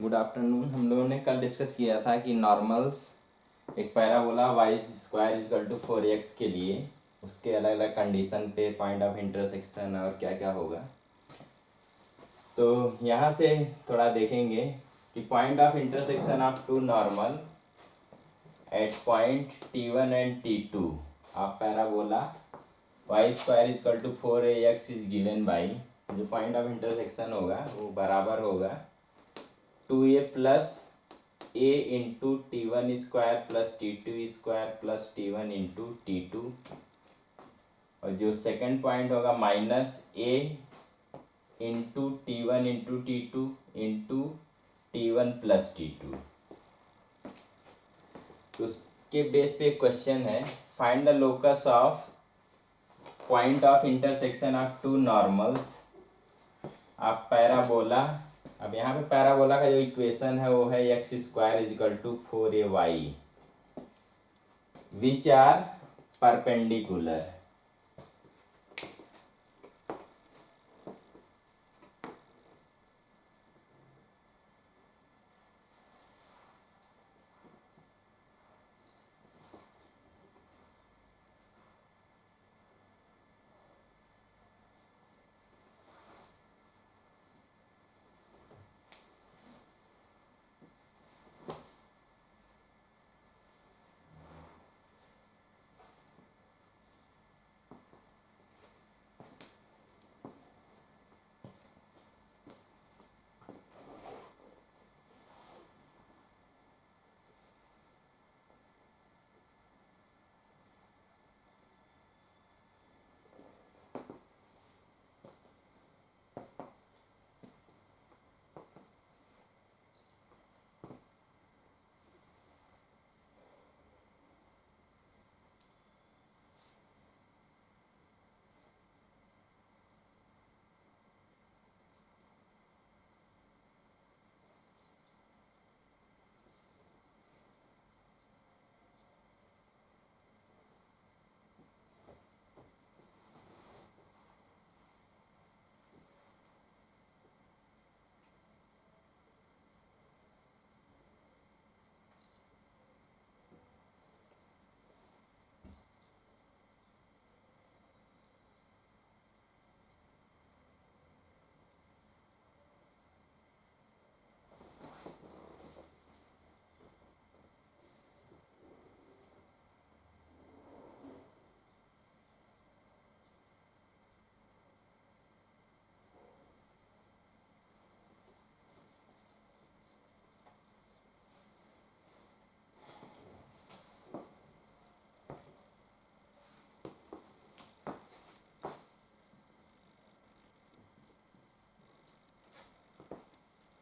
Good afternoon. हम लोगों ने कल डिस्कस किया था कि नॉर्मल्स एक parabola Y square is equal to 4x के लिए उसके अलग अलग कंडीशन पे पॉइंट ऑफ इंटरसेक्शन और क्या क्या होगा। तो यहाँ से थोड़ा देखेंगे कि point of intersection of two normal at point T1 and T2 of parabola Y square is equal to 4ax is given by, जो पॉइंट ऑफ इंटरसेक्शन होगा वो बराबर होगा 2a plus a into T1 square plus T2 square plus T1 into T2, और जो second point होगा minus a into T1 into T2 into T1 plus T2। तो उसके बेस पे एक क्वेश्चन है, find the locus of point of intersection of two normals of parabola. अब यहाँ पे पैराबोला का जो इक्वेशन है वो है x square equal to 4ay which are perpendicular.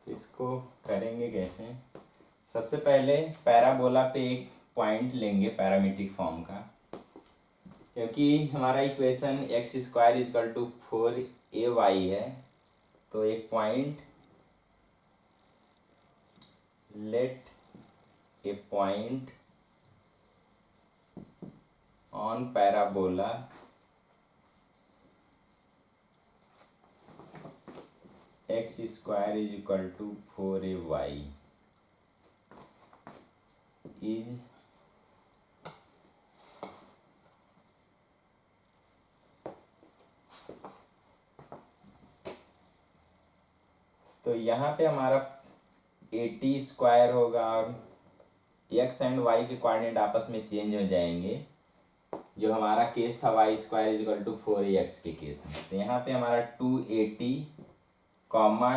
इसको करेंगे कैसे? सबसे पहले पैराबोला पे एक पॉइंट लेंगे पैरामीट्रिक फॉर्म का, क्योंकि हमारा equation x square is equal to 4ay है। तो एक point, let a point on parabola x square is equal to 4ay is तो यहाँ पे हमारा 80 स्क्वायर होगा और एक्स एंड वाई के कोऑर्डिनेट आपस में चेंज हो जाएंगे। जो हमारा केस था y square is equal to 4ax के केस में, तो यहाँ पे हमारा 280 कॉमा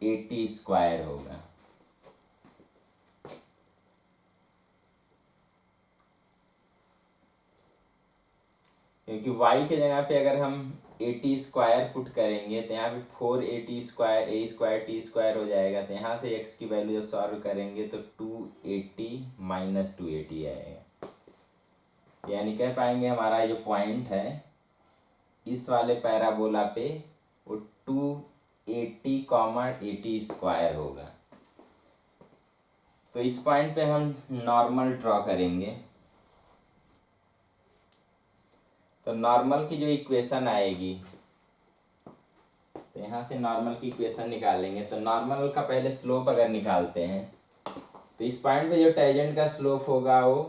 80 स्क्वायर होगा। क्योंकि y के जगह पे अगर हम 80 स्क्वायर पुट करेंगे तो यहाँ पे 480 square a square t square हो जाएगा। तो यहाँ से x की वैल्यू जब सॉल्व करेंगे तो 280 माइनस 280 आएगा। यानी कह पाएंगे हमारा जो पॉइंट है इस वाले पैराबोला पे वो 280 कॉमा 80 स्क्वायर होगा। तो इस पॉइंट पे हम नॉर्मल ड्रॉ करेंगे। तो नॉर्मल की जो इक्वेशन आएगी तो यहाँ से नॉर्मल की इक्वेशन निकालेंगे। तो नॉर्मल का पहले स्लोप अगर निकालते हैं तो इस पॉइंट पे जो टेंजेंट का स्लोप होगा वो,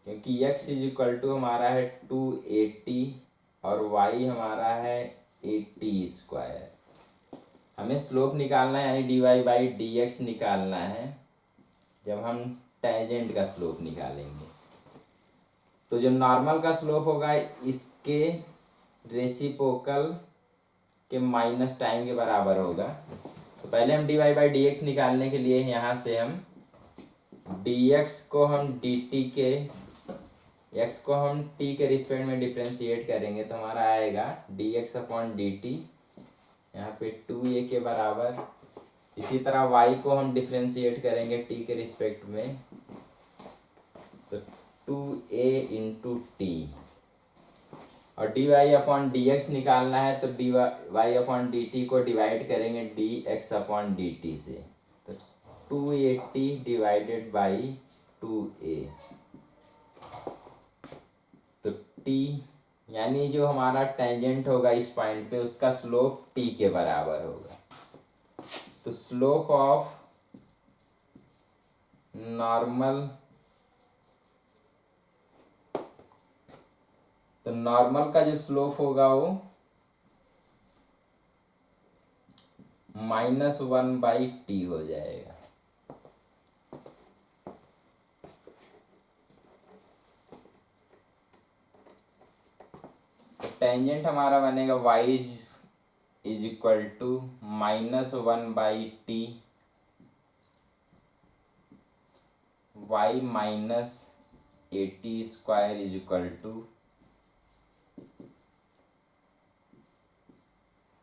क्योंकि x इज इक्वल टू हमारा है 280 और y हमारा है 80², हमें स्लोप निकालना है यानी dy बाई dx निकालना है जब हम टेंजेंट का स्लोप निकालेंगे। तो जो नॉर्मल का स्लोप होगा इसके रेसिप्रोकल के माइनस टाइम के बराबर होगा। तो पहले हम dy बाई dx निकालने के लिए यहाँ से हम dx को हम dt के x को हम t के रिस्पेक्ट में डिफ्रेंशिएट करेंगे तो हमारा आएगा dx अपॉन dt, यहाँ पे 2a के बराबर। इसी तरह y को हम डिफ्रेंशिएट करेंगे t के रिस्पेक्ट में तो 2a इंटू टी, और dy अपॉन dx निकालना है तो dy अपॉन dt को डिवाइड करेंगे dx अपॉन dt से, तो 280 डिवाइडेड बाई 2a, तो t यानी जो हमारा टेंजेंट होगा इस पॉइंट पे उसका स्लोप t के बराबर होगा। तो स्लोप ऑफ नॉर्मल, तो नॉर्मल का जो स्लोप होगा वो -1 बाई टी हो जाएगा। तो टेंजेंट हमारा बनेगा y is equal to -1 by t, y minus 80² is equal to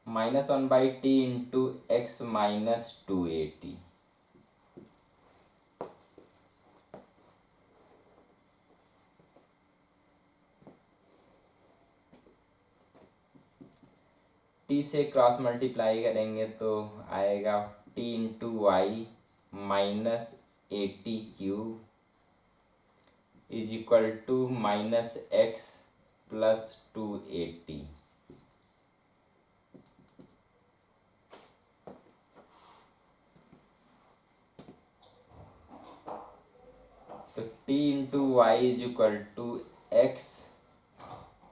-1 by t into x minus 280। T से क्रॉस मल्टीप्लाई करेंगे तो आएगा t into y minus 80³ is equal to -x plus 280। तो t into y is equal to x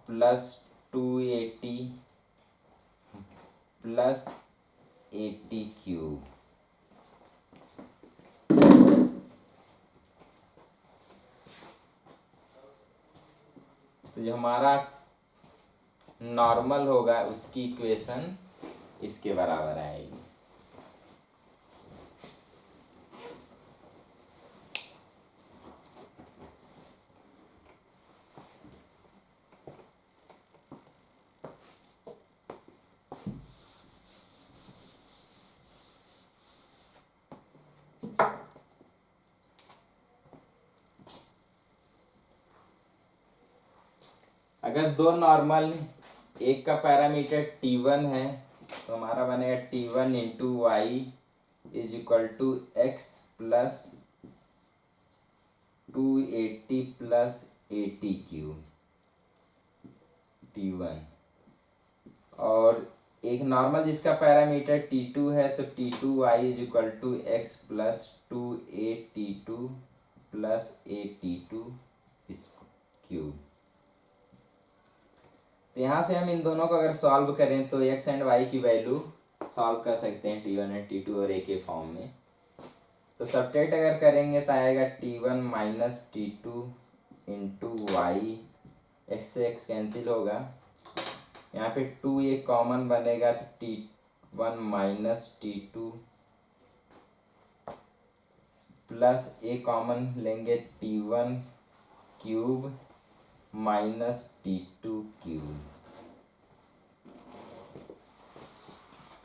plus 280 plus 80³। तो जो हमारा normal होगा उसकी इक्वेशन इसके बराबर आएगी। अगर दो नॉर्मल, एक का पैरामीटर t1 है तो हमारा बनेगा t1 into y is equal to x plus 280 plus 80³ t1, और एक नॉर्मल जिसका पैरामीटर t2 है तो t2 वाई is equal to x plus 2a t2 plus a t2 cube. तो यहाँ से हम इन दोनों को अगर सॉल्व करें तो x एंड y की वैल्यू सॉल्व कर सकते हैं t1 एंड t2 और a के फॉर्म में। तो सब्ट्रैक्ट अगर करेंगे तो आएगा t1 minus t2 into y, x से x कैंसिल होगा, यहाँ पे 2 ये कॉमन बनेगा तो t1 minus t2 plus a common लेंगे t1 cube minus t2 cube.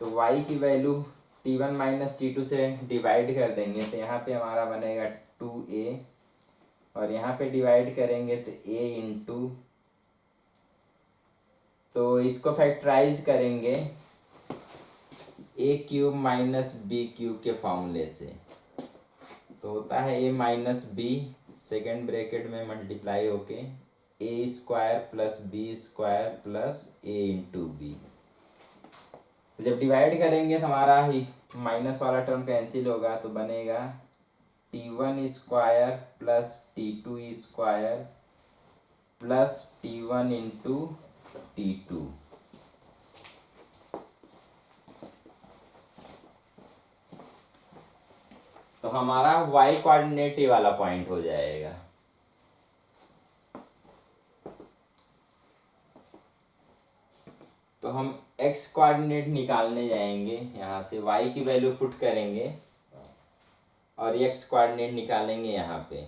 तो y की वैल्यू t1 माइनस t2 से डिवाइड कर देंगे तो यहाँ पे हमारा बनेगा 2a, और यहाँ पे डिवाइड करेंगे तो a इंटू, तो इसको फैक्टराइज करेंगे a cube minus b cube के फॉर्मूले से, तो होता है a minus B second bracket में मल्टीप्लाई होके A square plus B square plus A into B. जब डिवाइड करेंगे तो हमारा ही माइनस वाला टर्म कैंसिल होगा, तो बनेगा T1 square plus T2 square plus T1 into T2। तो हमारा y कोऑर्डिनेट वाला पॉइंट हो जाएगा। तो हम x कोऑर्डिनेट निकालने जाएंगे, यहाँ से y की वैल्यू पुट करेंगे और x कोऑर्डिनेट निकालेंगे यहाँ पे।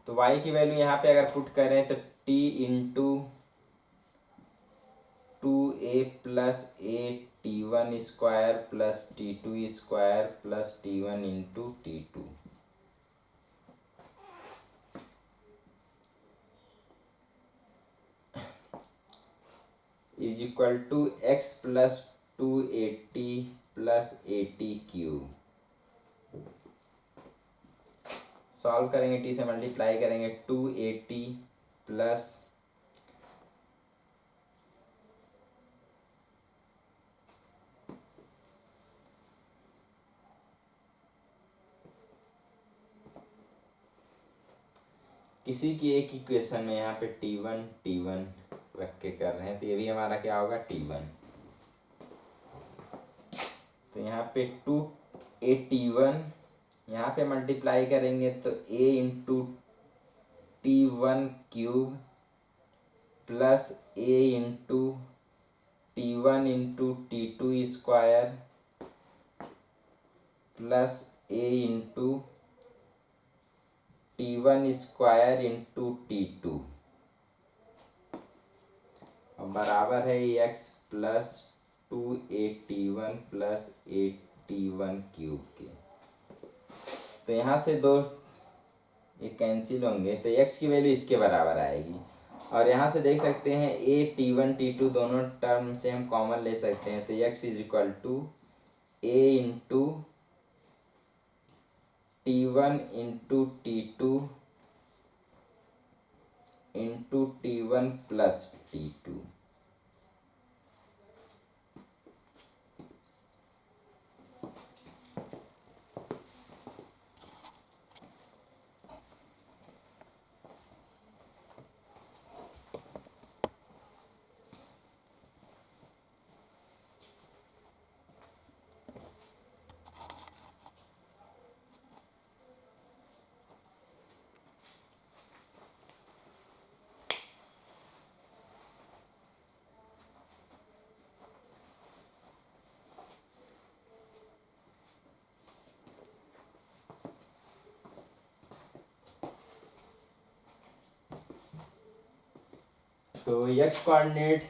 तो y की वैल्यू यहाँ पे अगर पुट करें तो t into 2a plus a T1 square plus T2 square plus T1 into T2 is equal to x plus 280 plus 80 cube. Solve करेंगे, t से मल्टीप्लाई करेंगे, 280 प्लस 80 किसी की एक इक्वेशन में यहाँ पे T1 रख के कर रहे हैं, तो ये भी हमारा क्या होगा T1। तो यहाँ पे 281 यहाँ पे मल्टीप्लाई करेंगे तो a into T1 cube plus a into T1 into T2 square plus a into T1 square into T2 बराबर है x प्लस 281 प्लस 81 क्यूब के। तो यहाँ से दो ये कैंसिल होंगे, तो x की वैल्यू इसके बराबर आएगी। और यहाँ से देख सकते हैं a T1 T2 दोनों टर्म से हम कॉमन ले सकते हैं, तो x is equal to a into T1 into T2 into T1 plus T2। तो x कोऑर्डिनेट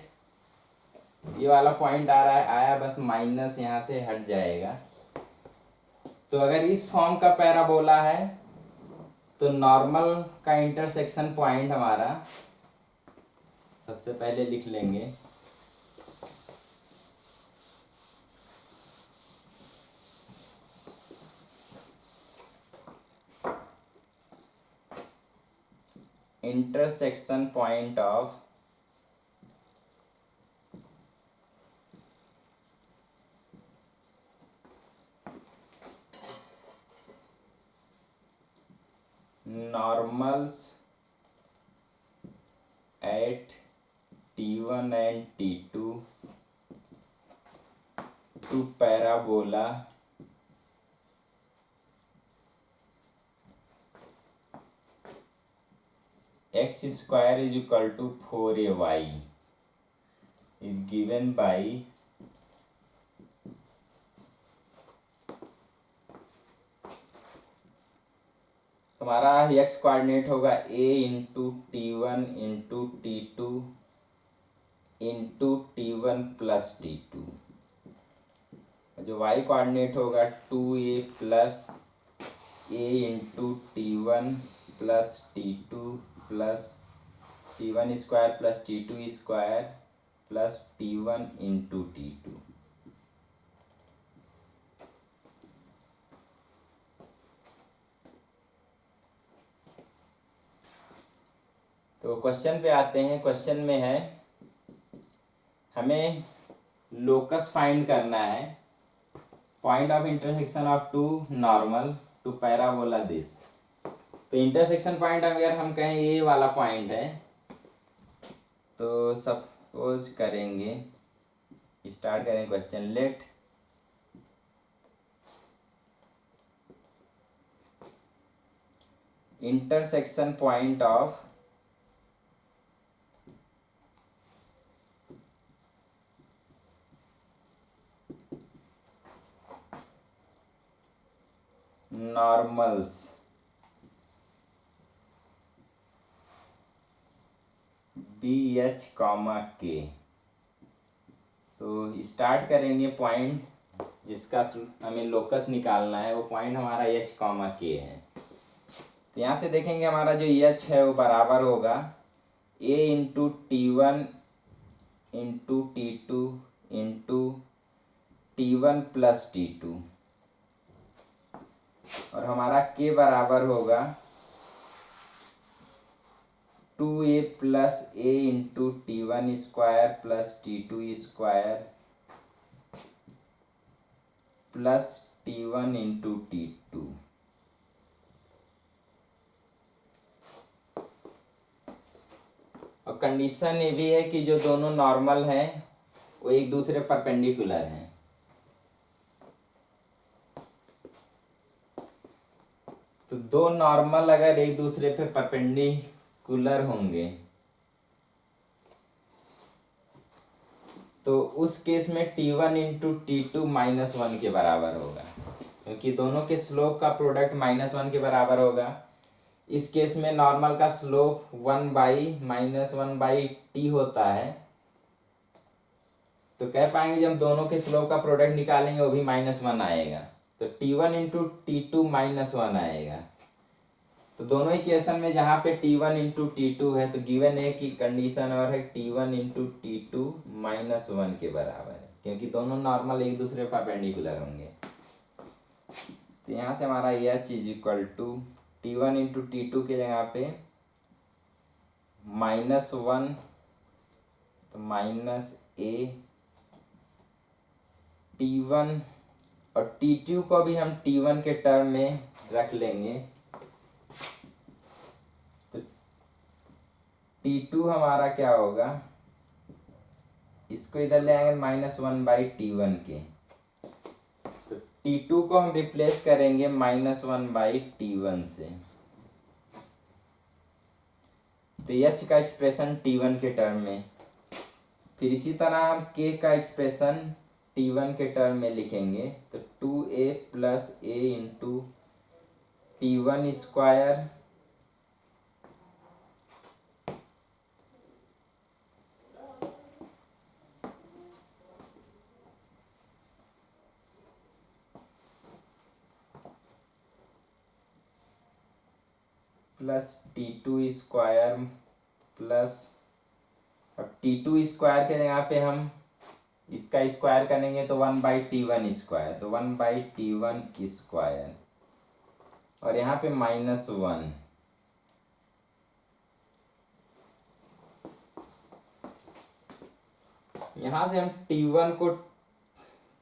ये वाला पॉइंट आ रहा है, आया, बस माइनस यहाँ से हट जाएगा। तो अगर इस फॉर्म का पैराबोला है तो नॉर्मल का इंटरसेक्शन पॉइंट हमारा सबसे पहले लिख लेंगे, intersection point of normals at T1 and T2 to parabola x square is equal to 4ay is given by हमारा x कोऑर्डिनेट होगा a into T1 into T2 into T1 plus T2। जो y coordinate होगा 2a plus a into T1 plus T2 plus T1 square plus T2 square plus T1 into T2। तो question पे आते हैं। Question में है हमें लोकस फाइंड करना है, point of intersection of two normal to parabola this. तो इंटरसेक्शन पॉइंट अगर हम कहें ये वाला पॉइंट है, तो सपोज करेंगे, स्टार्ट करें question. Let intersection point of normals be h comma k. तो स्टार्ट करेंगे पॉइंट जिसका हमें लोकस निकालना है, वो पॉइंट हमारा एच कॉमा के है। तो यहाँ से देखेंगे हमारा जो एच है वो बराबर होगा A into T1 into T2 into T1 plus T2, और हमारा के बराबर होगा 2a प्लस ए into T1 square plus T2 square plus T1 into T2। और कंडीशन ये भी है कि जो दोनों नॉर्मल हैं वो एक दूसरे परपेंडिकुलर हैं। तो दो नॉर्मल अगर एक दूसरे पे परपेंडिकुलर होंगे तो उस केस में T1 इंटू T2 -1 के बराबर होगा, क्योंकि दोनों के स्लोप का प्रोडक्ट -1 के बराबर होगा। इस केस में नॉर्मल का स्लोप 1/-1/t होता है। तो कह पाएंगे जब दोनों के स्लोप का प्रोडक्ट निकालेंगे वो भी -1 आएगा, तो T1 इंटू T2 -1 आएगा। तो दोनों इक्वेशन में जहाँ पे T1 इंटू T2 है तो गिवन है कि कंडीशन और है T1 इंटू T2 -1 के बराबर है, क्योंकि दोनों नॉर्मल एक दूसरे परपेंडिकुलर होंगे। तो यहाँ से हमारा h is equal to T1 into T2 के जगह पे -1 तो -a T1, और T2 को भी हम T1 के टर्म में रख लेंगे। तो T2 हमारा क्या होगा, इसको इधर ले आएंगे -1/T1 के, तो T2 को हम रिप्लेस करेंगे -1/T1 से। तो एच का एक्सप्रेशन T1 के टर्म में, फिर इसी तरह हम के का एक्सप्रेशन T1 के टर्म में लिखेंगे। तो 2a प्लस ए into T1 square plus T2 square plus, अब T2 स्क्वायर के जगह पे हम इसका स्क्वायर करेंगे तो 1/T1 स्क्वायर, तो 1/T1 स्क्वायर, और यहाँ पे -1। यहाँ से हम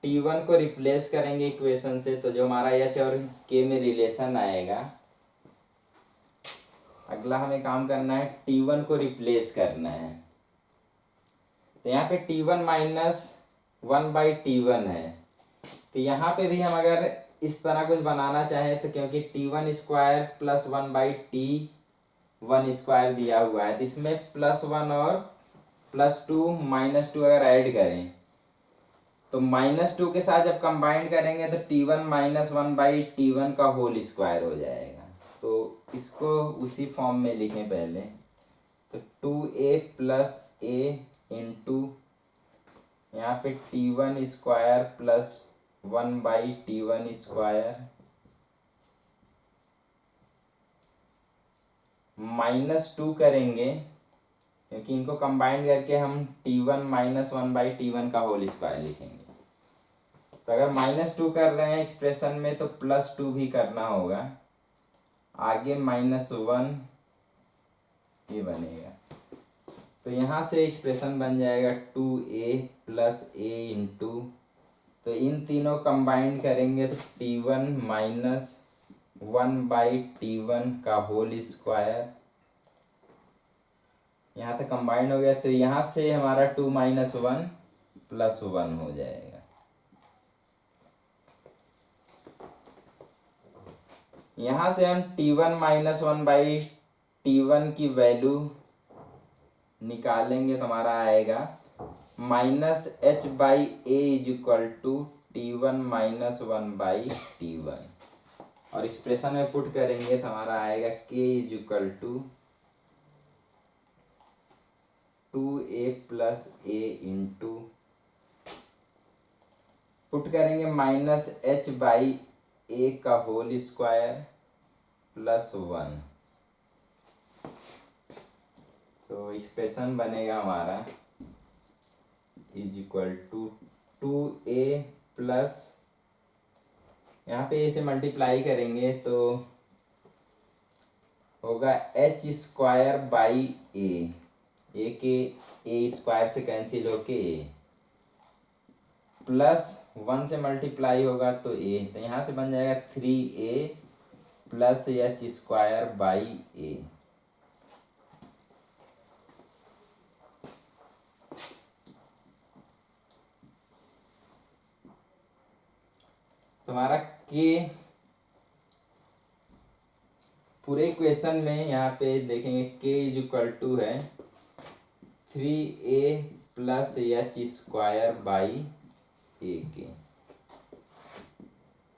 T1 को रिप्लेस करेंगे इक्वेशन से, तो जो हमारा एच और के में रिलेशन आएगा, अगला हमें काम करना है T1 को रिप्लेस करना है। तो यहाँ पे T1 -1/T1 है, तो यहाँ पे भी हम अगर इस तरह कुछ बनाना चाहें तो, क्योंकि T1 square plus 1/T1 square दिया हुआ है, तो इसमें +1 और +2 -2 अगर ऐड करें तो -2 के साथ जब कंबाइंड करेंगे तो T1 -1/T1 का होल स्क्वायर हो जाएगा। तो इसको उसी फॉर्म में लिखें पहले, तो 2a प्लस ए इंटू यहाँ पे T1 square plus 1/T1 square -2 करेंगे, क्योंकि इनको कंबाइन करके हम T1 -1/T1 का होल स्क्वायर लिखेंगे। तो अगर -2 कर रहे हैं एक्सप्रेशन में तो +2 भी करना होगा, आगे -1 ये बनेगा। तो यहाँ से एक्सप्रेशन बन जाएगा 2a प्लस ए इंटू, तो इन तीनों कंबाइंड करेंगे तो T1 माइनस 1/T1 का होल स्क्वायर, यहाँ तक कंबाइंड हो गया। तो यहाँ से हमारा 2 माइनस 1 प्लस 1 हो जाएगा। यहाँ से हम T1 माइनस 1/T1 की वैल्यू निकालेंगे तो हमारा आएगा -h/a is equal to T1 minus 1/T1, और एक्सप्रेशन में पुट करेंगे तो हमारा आएगा k is equal to 2a plus A into, put करेंगे -h/a का होल स्क्वायर प्लस 1, तो एक्सप्रेशन बनेगा हमारा is equal to 2a plus, यहाँ पे ए से मल्टीप्लाई करेंगे तो होगा h स्क्वायर बाई ए के ए स्क्वायर से कैंसिल होके ए, प्लस 1 से मल्टीप्लाई होगा तो ए, तो यहाँ से बन जाएगा 3a plus h square by A. तुम्हारा के पूरे क्वेश्चन में यहाँ पे देखेंगे के इज इक्वल टू है 3a plus h square by A के,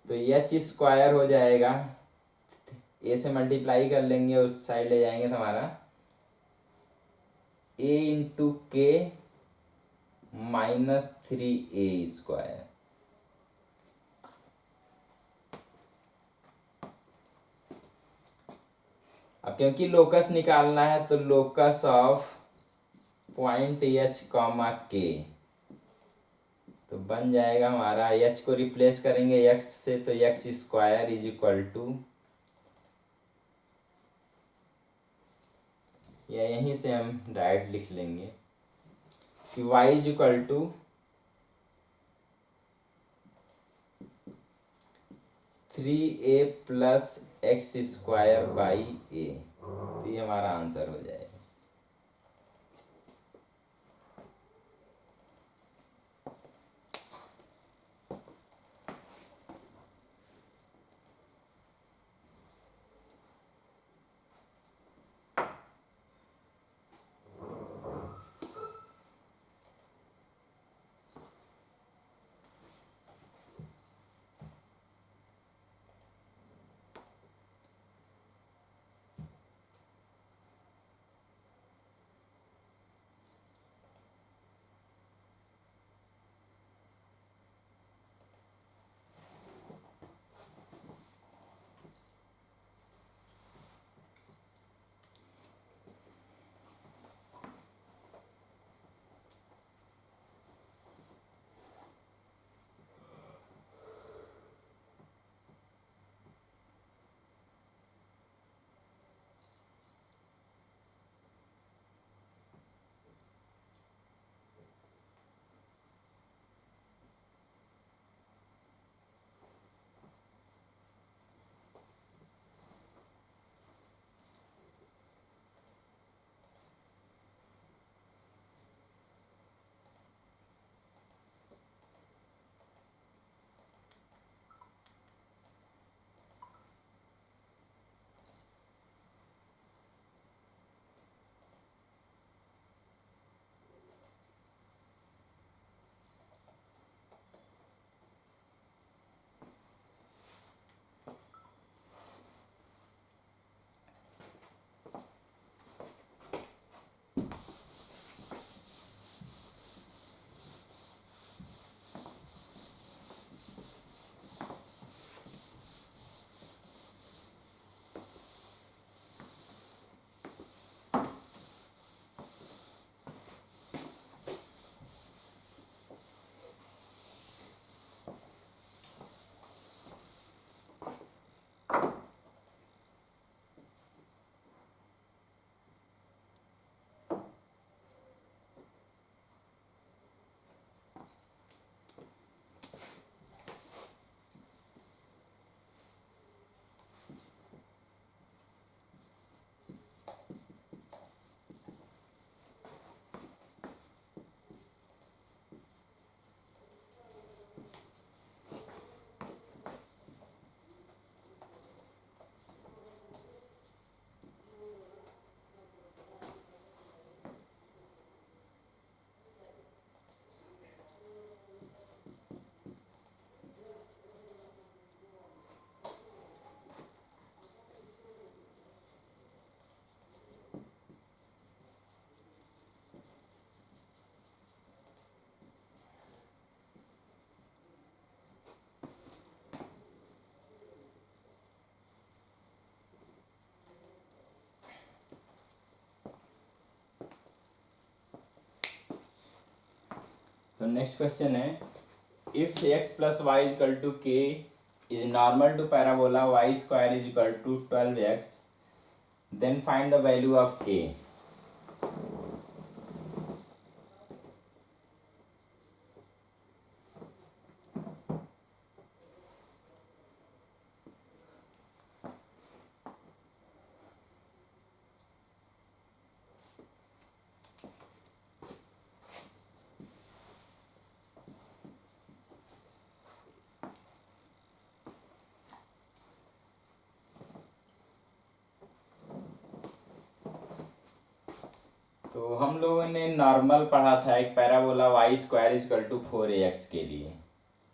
तो h स्क्वायर हो जाएगा, ए से मल्टीप्लाई कर लेंगे उस साइड ले जाएंगे तो हमारा a इंटू के माइनस 3a स्क्वायर, अब क्योंकि लोकस निकालना है तो locus of point h comma k, तो बन जाएगा हमारा h को रिप्लेस करेंगे x से तो x square is equal to, या यहीं से हम डायरेक्ट लिख लेंगे कि y is equal to 3a plus X square by A, तो ये हमारा आंसर हो जाएगा। तो नेक्स्ट क्वेश्चन है, if X plus Y equal to K is normal to parabola Y square is equal to 12x, then find the value of K. तो हम लोगों ने नॉर्मल पढ़ा था एक parabola Y square is equal to 4ax के लिए।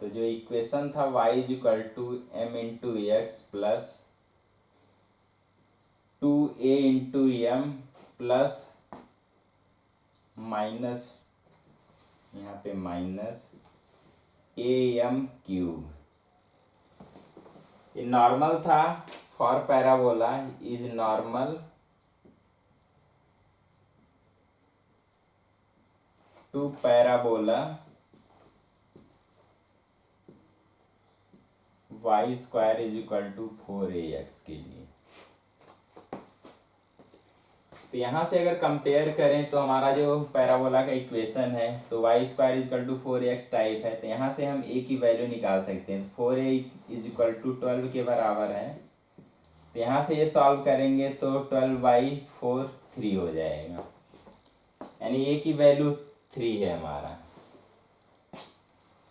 तो जो इक्वेशन था y is equal to m into x plus 2a into m plus minus, यहाँ पे माइनस am क्यूब। ये नॉर्मल था for parabola is normal to parabola Y square is equal to 4ax के लिए। तो यहाँ से अगर कंपेयर करें तो हमारा जो पैराबोला का इक्वेशन है तो y square is equal to 4ax type है, तो यहाँ से हम a की वैल्यू निकाल सकते हैं। 4a इज इक्वल टू 12 के बराबर है, तो यहाँ से ये सॉल्व करेंगे तो 12/4 3 हो जाएगा, यानी a की वैल्यू 3 है हमारा।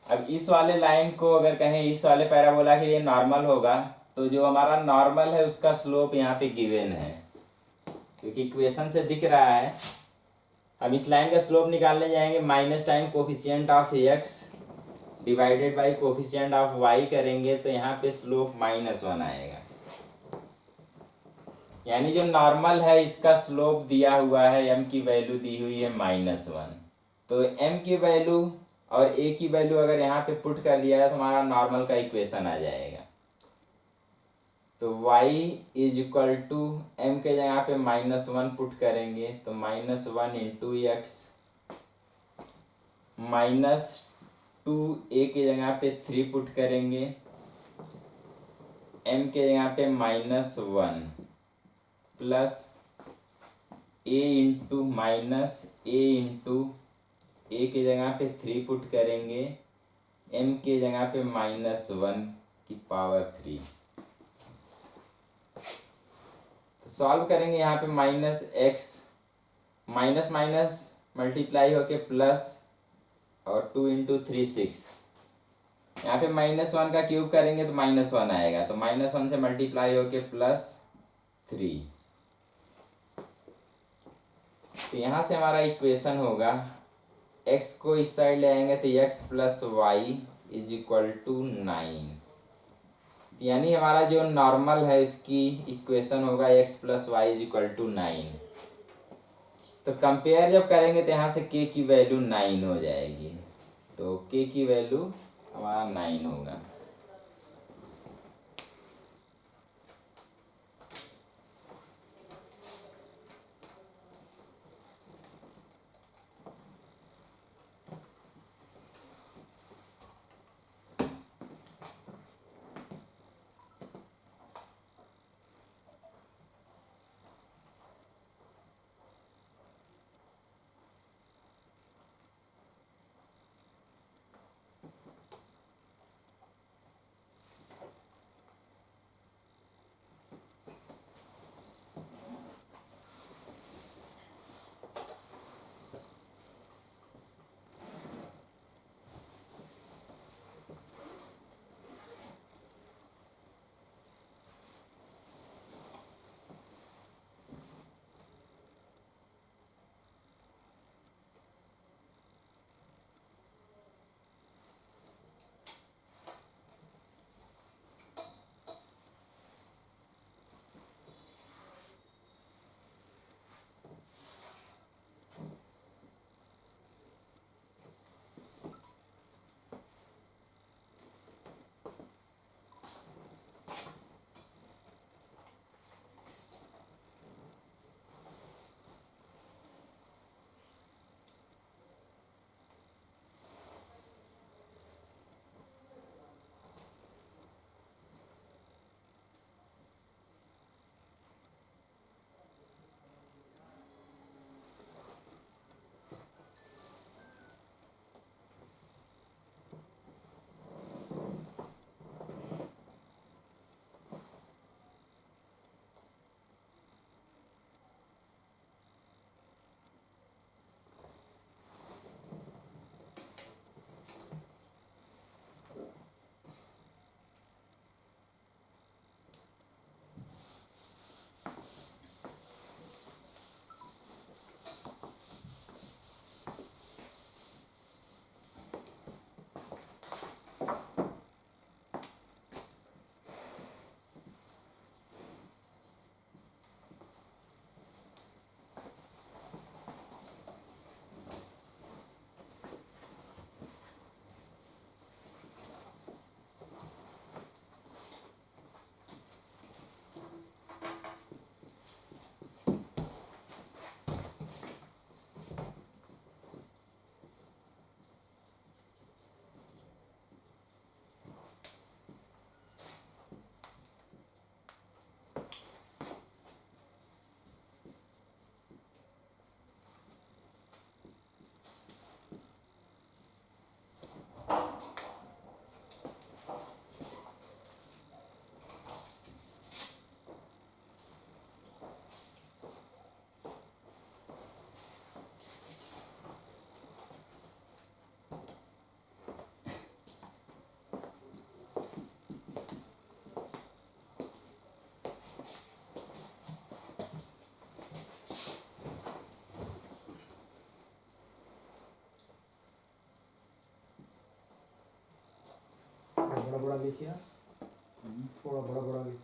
अब इस वाले लाइन को अगर कहें इस वाले पैराबोला के लिए नॉर्मल होगा, तो जो हमारा नॉर्मल है उसका स्लोप यहाँ पे गिवन है, क्योंकि इक्वेशन से दिख रहा है। अब इस लाइन का स्लोप निकालने जाएंगे, minus time coefficient of x divided by coefficient of y करेंगे, तो यहाँ पे स्लोप -1 आएगा। यानी जो नॉर्मल है इसका स्लोप दिया हुआ है, m की वैल्यू दी हुई है -1। तो m की वैल्यू और a की वैल्यू अगर यहाँ पे पुट कर दिया है तो हमारा नॉर्मल का इक्वेशन आ जाएगा। तो y is equal to m के जगह पे -1 पुट करेंगे, तो -1 इंटू एक्स -2a के जगह पे 3 पुट करेंगे, m के जगह पे -1 प्लस a के जगह पे 3 पुट करेंगे, m के जगह पे -1 की पावर 3। सॉल्व करेंगे, यहाँ पे -x माइनस माइनस मल्टीप्लाई होके प्लस और 2 इंटू 3 6। यहाँ पे -1 का क्यूब करेंगे तो -1 आएगा, तो -1 से मल्टीप्लाई होके +3। तो यहाँ से हमारा इक्वेशन होगा, x को इस साइड ले आएंगे तो x plus y is equal to 9। यानी हमारा जो नॉर्मल है इसकी इक्वेशन होगा x plus y is equal to 9। तो कंपेयर जब करेंगे तो यहाँ से k की वैल्यू 9 हो जाएगी, तो k की वैल्यू हमारा 9 होगा। बड़ा बड़ा लिखिए, थोड़ा बड़ा बड़ा लिख।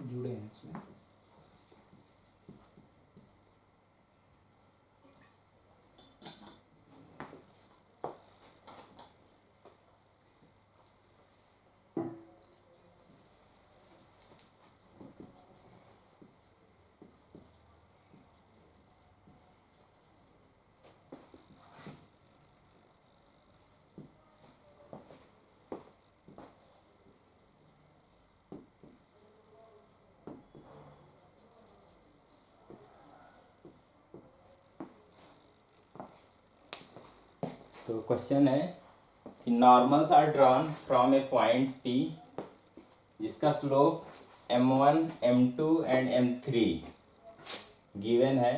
जुड़े हैं इसमें। तो क्वेश्चन है कि normals are drawn from A point P जिसका slope m1 m2 and m3 given है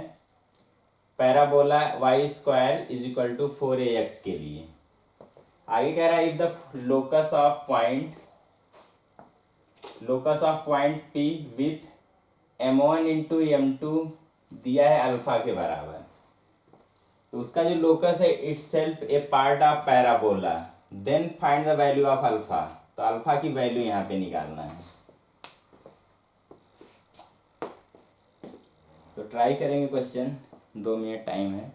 parabola y square is equal to 4ax के लिए। आगे कह रहा है if the locus of point P with m1 into m2 दिया है अल्फा के बराबर, तो उसका जो लोकस है itself a part of parabola, then find the value of alpha. तो अल्फा की वैल्यू यहाँ पे निकालना है। तो ट्राई करेंगे क्वेश्चन, 2 मिनट टाइम है।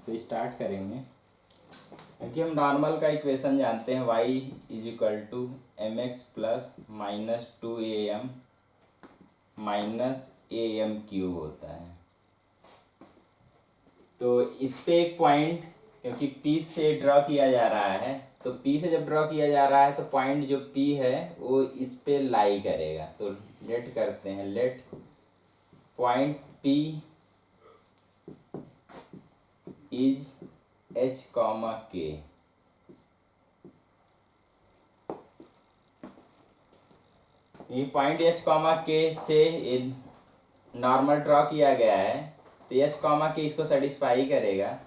तो स्टार्ट करेंगे, क्योंकि हम नॉर्मल का इक्वेशन जानते हैं y is equal to mx plus minus 2am minus am cube होता है। तो इस पे एक पॉइंट क्योंकि P से ड्रॉ किया जा रहा है, तो P से जब ड्रॉ किया जा रहा है तो पॉइंट जो P है वो इस पे लाई करेगा। तो लेट करते हैं, let point P is H, K। ये पॉइंट H, K से नॉर्मल ड्रॉ किया गया है, तो H, K इसको सेटिस्फाई करेगा।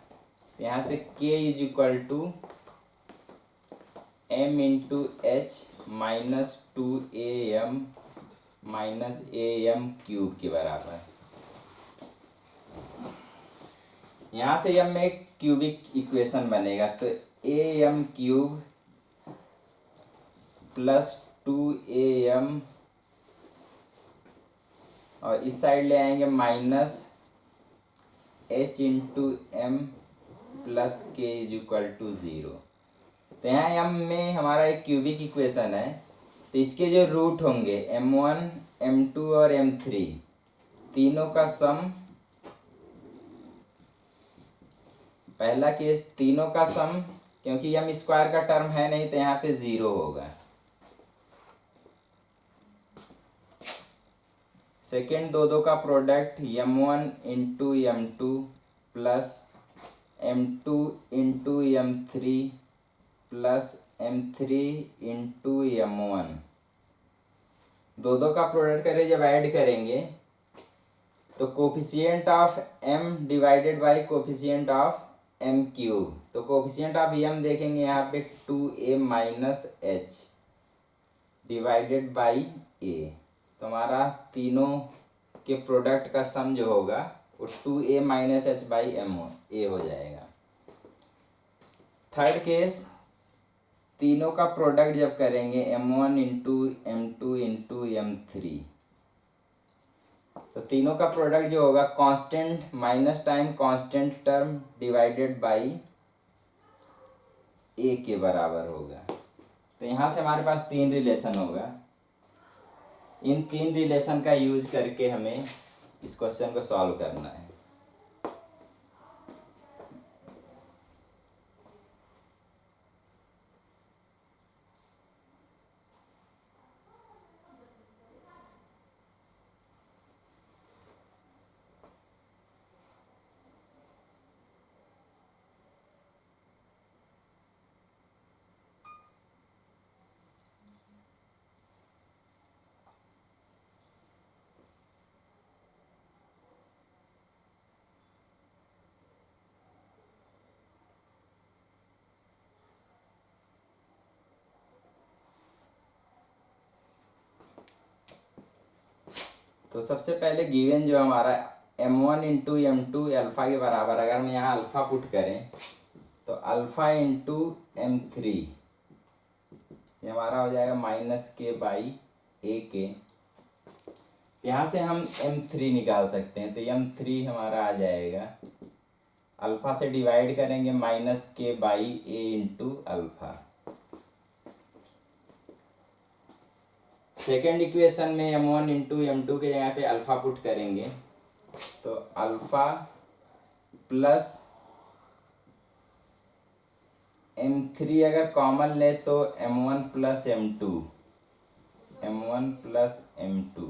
यहाँ से K is equal to M into H minus 2AM minus AM cube के बराबर। यहाँ से M में एक क्यूबिक इक्वेशन बनेगा, तो AM क्यूब प्लस 2AM और इस साइड ले आएंगे minus H into M plus K is equal to 0। तो यहाँ M में हमारा एक क्यूबिक इक्वेशन है, तो इसके जो रूट होंगे M1, M2 और M3 तीनों का सम, पहला केस तीनों का सम, क्योंकि M स्क्वायर का टर्म है नहीं तो यहाँ पे 0 होगा। सेकेंड दो का product M1 into M2 plus M2 into M3 plus M3 into M1, दो का प्रोडक्ट करके जब ऐड करेंगे तो coefficient of M divided by coefficient of M cube, तो कोफिशिएंट ऑफ M देखेंगे यहाँ पे 2A minus H divided by A, तो हमारा तीनों के प्रोडक्ट का सम जो होगा वो 2A minus H by A हो जाएगा। थर्ड केस तीनों का प्रोडक्ट जब करेंगे M1 into M2 into M3, तो तीनों का प्रोडक्ट जो होगा constant minus time constant term divided by A के बराबर होगा। तो यहाँ से हमारे पास तीन रिलेशन होगा, इन तीन रिलेशन का यूज करके हमें इस क्वेश्चन को सॉल्व करना है। तो सबसे पहले गिवन जो हमारा M1 इंटू M2 अल्फ़ा के बराबर, अगर हम यहाँ अल्फ़ा पुट करें तो अल्फ़ा इंटू M3 ये हमारा हो जाएगा माइनस K बाई AK। यहाँ से हम M3 निकाल सकते हैं, तो M3 हमारा आ जाएगा अल्फ़ा से डिवाइड करेंगे minus K by A into alpha. Second equation में M1 इंटू M2 के यहाँ पे अल्फ़ा पुट करेंगे, तो अल्फ़ा प्लस M3 अगर कॉमन ले तो M1 plus M2, M1 plus M2,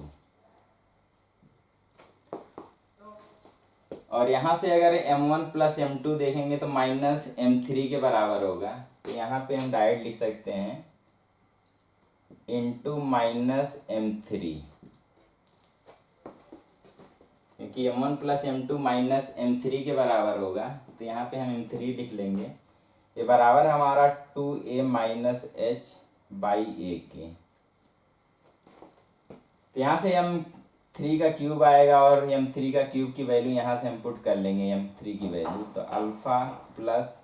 और यहाँ से अगर M1 प्लस M2 देखेंगे तो माइनस M3 के बराबर होगा। तो यहाँ पे हम डायरेक्ट लिख सकते हैं इंटू माइनस M3, क्योंकि M1 plus M2 minus M3 के बराबर होगा, तो यहाँ पे हम M3 लिख लेंगे। ये बराबर हमारा 2A minus H by A के। तो यहाँ से M3 का क्यूब आएगा और M3 का क्यूब की वैल्यू यहाँ से हम पुट कर लेंगे M3 की वैल्यू, तो अल्फ़ा प्लस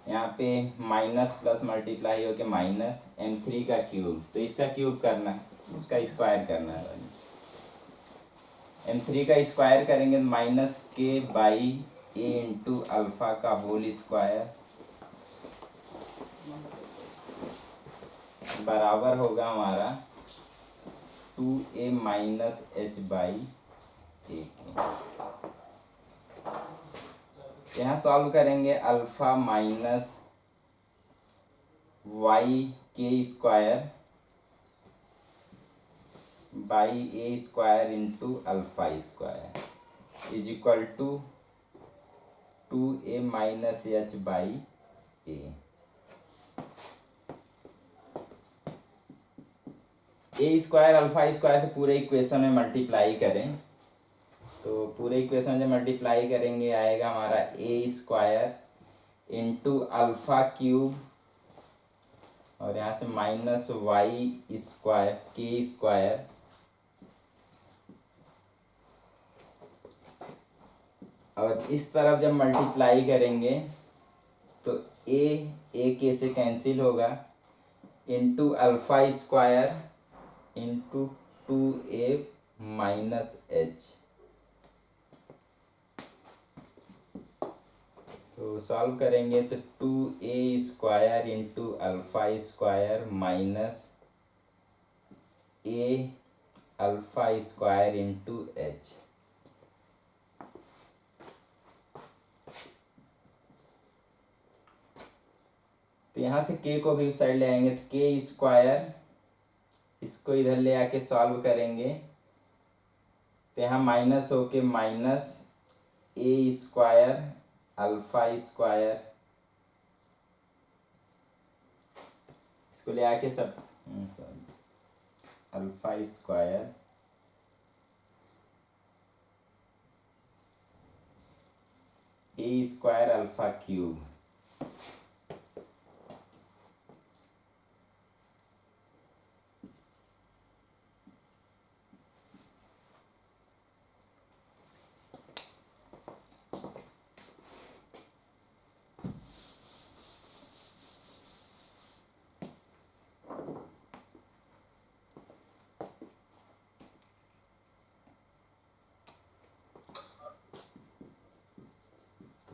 यहाँ पे माइनस प्लस मल्टीप्लाई होके माइनस M3 का क्यूब, तो इसका क्यूब करना है, इसका स्क्वायर करना है। M3 का स्क्वायर करेंगे minus K by A into alpha का होल स्क्वायर बराबर होगा हमारा 2A minus H by A के। यहाँ सॉल्व करेंगे अल्फा माइनस वाई के square by a square into alpha square is equal to 2a minus h by a square alpha square से पूरे इक्वेशन में मल्टीप्लाई करें तो पूरे इक्वेशन में मल्टीप्लाई करेंगे आएगा हमारा ए स्क्वायर इंटू अल्फा क्यूब और यहाँ से माइनस वाई स्क्वायर के स्क्वायर और इस तरफ जब मल्टीप्लाई करेंगे तो ए के से कैंसिल होगा into alpha square into 2a minus H. तो सॉल्व करेंगे तो 2a square into alpha square minus A alpha square into H. तो यहाँ से k को भी उस साइड ले आएंगे तो के स्क्वायर इसको इधर ले आके सॉल्व करेंगे तो यहाँ माइनस होके minus a square alpha square इसको ले आके सब अल्फा स्क्वायर ए स्क्वायर अल्फा क्यूब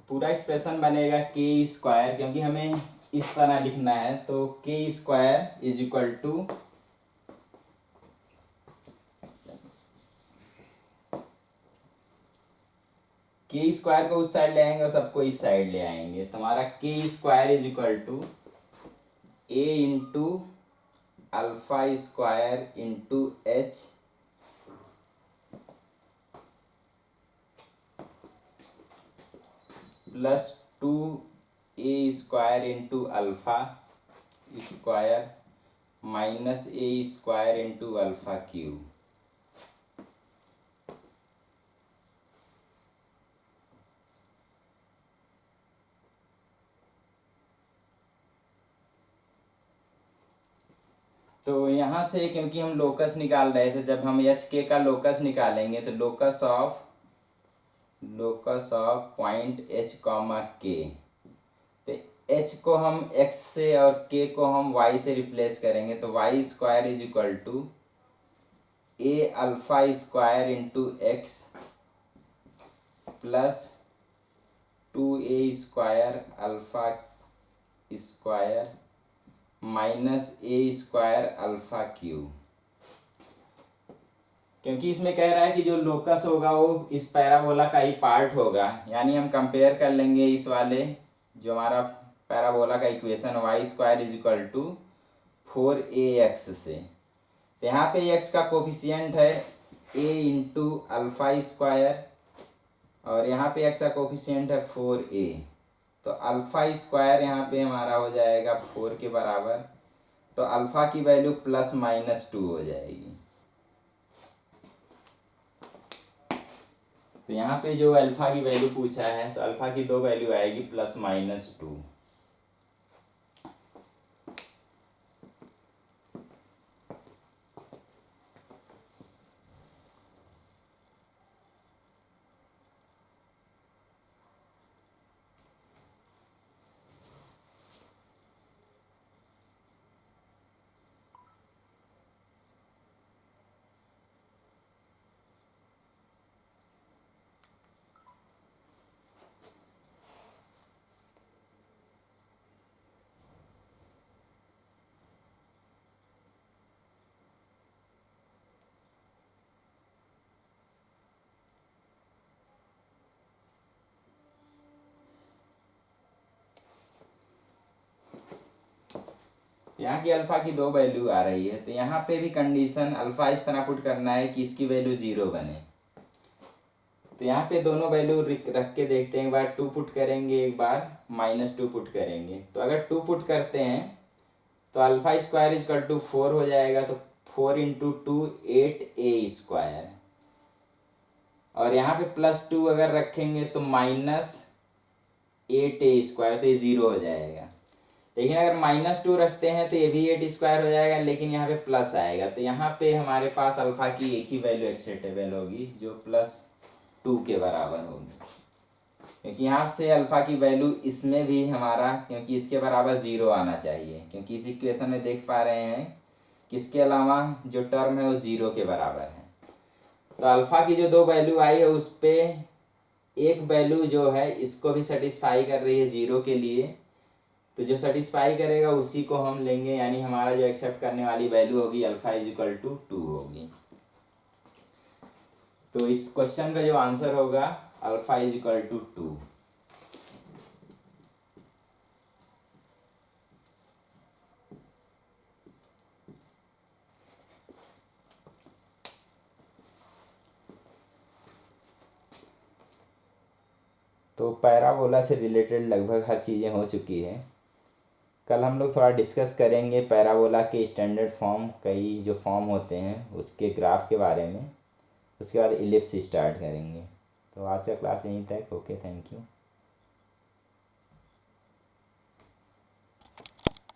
पूरा एक्सप्रेशन बनेगा के स्क्वायर क्योंकि हमें इस तरह लिखना है तो के स्क्वायर इज इक्वल टू के स्क्वायर को उस साइड ले आएंगे और सबको इस साइड ले आएंगे तो हमारा k square is equal to a into alpha square into h plus 2a square into alpha square minus a square into alpha cube. तो यहाँ से क्योंकि हम लोकस निकाल रहे थे जब हम एच के का लोकस निकालेंगे तो locus of point H comma k तो एच को हम एक्स से और के को हम वाई से रिप्लेस करेंगे तो y square is equal to a alpha square into x plus 2a square alpha square minus a square alpha cube. क्योंकि इसमें कह रहा है कि जो लोकस होगा वो इस पैराबोला का ही पार्ट होगा यानी हम कंपेयर कर लेंगे इस वाले जो हमारा पैराबोला का equation y square is equal to 4ax से तो यहाँ पे x का कोफिशिएंट है a इंटू अल्फा स्क्वायर और यहाँ पे x का कोफिशिएंट है 4a तो अल्फा स्क्वायर यहाँ पे हमारा हो जाएगा 4 के बराबर तो अल्फा की वैल्यू प्लस माइनस 2 हो जाएगी। तो यहाँ पे जो अल्फा की वैल्यू पूछा है तो अल्फा की 2 वैल्यू आएगी प्लस माइनस 2। यहाँ की अल्फ़ा की 2 वैल्यू आ रही है, तो यहाँ पे भी कंडीशन अल्फ़ा इस तरह पुट करना है कि इसकी वैल्यू 0 बने। तो यहाँ पे दोनों वैल्यू रख के देखते हैं, एक बार 2 पुट करेंगे, एक बार -2 पुट करेंगे। तो अगर 2 पुट करते हैं तो अल्फ़ा स्क्वायर इजकल टू 4 हो जाएगा, तो 4 इंटू 2 8a²। और यहाँ पे +2 अगर रखेंगे तो -8a², तो ये 0 हो जाएगा। लेकिन अगर -2 रखते हैं तो ये भी 8² हो जाएगा, लेकिन यहाँ पे प्लस आएगा, तो यहाँ पे हमारे पास अल्फ़ा की एक ही वैल्यू एक्सेप्टेबल होगी जो +2 के बराबर होगी। क्योंकि यहाँ से अल्फ़ा की वैल्यू इसमें भी हमारा, क्योंकि इसके बराबर 0 आना चाहिए, क्योंकि इस इक्वेशन में देख पा रहे हैं कि इसके अलावा जो टर्म है वो 0 के बराबर है। तो अल्फ़ा की जो 2 वैल्यू आई है उस पर एक वैल्यू जो है इसको भी सेटिस्फाई कर रही है 0 के लिए, तो जो सेटिस्फाई करेगा उसी को हम लेंगे, यानी हमारा जो एक्सेप्ट करने वाली वैल्यू होगी अल्फ़ा इजकल टू 2 होगी। तो इस क्वेश्चन का जो आंसर होगा अल्फ़ा इजकल टू 2। तो पैराबोला से रिलेटेड लगभग हर चीज़ें हो चुकी है। कल हम लोग थोड़ा डिस्कस करेंगे पैराबोला के स्टैंडर्ड फॉर्म, कई जो फॉर्म होते हैं उसके ग्राफ के बारे में। उसके बाद इलिप्स स्टार्ट करेंगे। तो आज का क्लास यहीं तक। Okay, thank you.